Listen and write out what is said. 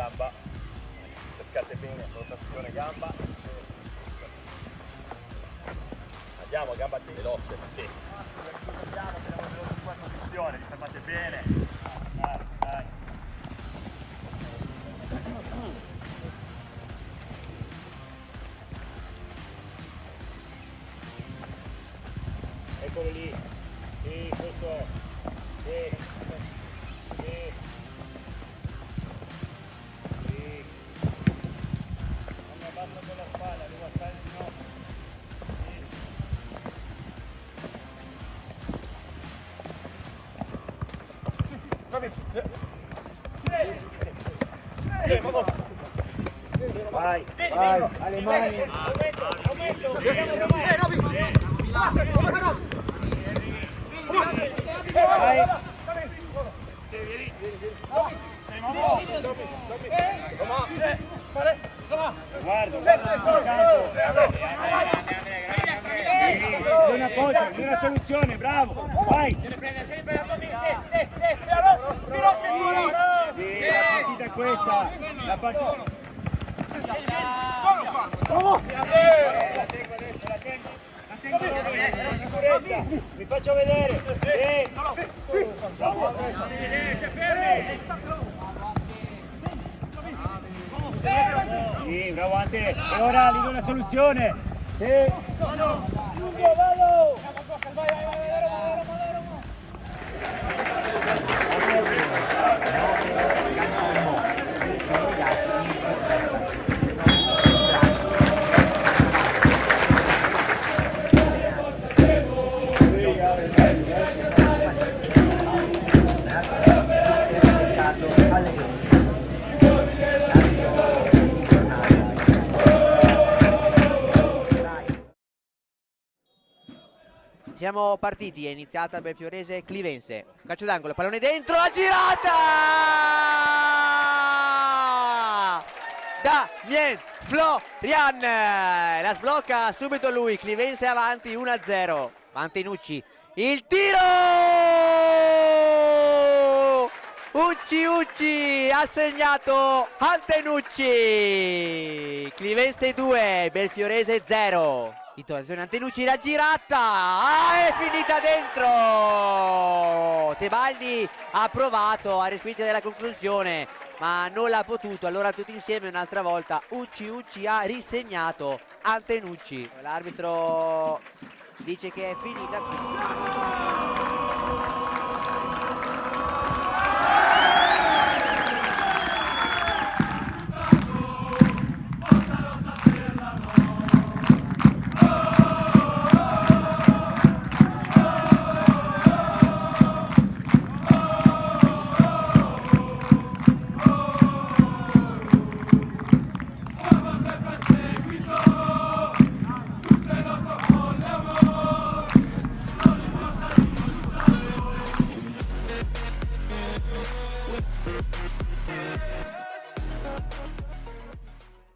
gamba, cercate bene, rotazione gamba. Andiamo, gamba veloce, sì. Andiamo, teniamo veloce in qua posizione, vi fermate bene. Dai, dai. Eccolo lì. Sì, questo è. Sì. Sì. Sì. Non mi abbasso con la spalla, devo alzare il ginocchio. Sì. Vai, vai, alle mani. Aumento. Guarda, una cosa, una soluzione, bravo, vai! Se ne prende, sì, la partita è questa, la partita... La sicurezza, vi faccio vedere, sì, bravo Ante, e ora gli do una soluzione, sì, vado! Siamo partiti, è iniziata Belfiorese Clivense. Calcio d'angolo, pallone dentro, la girata! Damien Florian! La sblocca subito lui, Clivense avanti 1-0. Mantenucci, il tiro! Ucci ha segnato Antenucci. Clivense 2, Belfiorese 0. Attenzione Antenucci, la girata, è finita dentro. Tebaldi ha provato a respingere la conclusione ma non l'ha potuto, allora tutti insieme un'altra volta Ucci ha risegnato Antenucci. L'arbitro dice che è finita qui.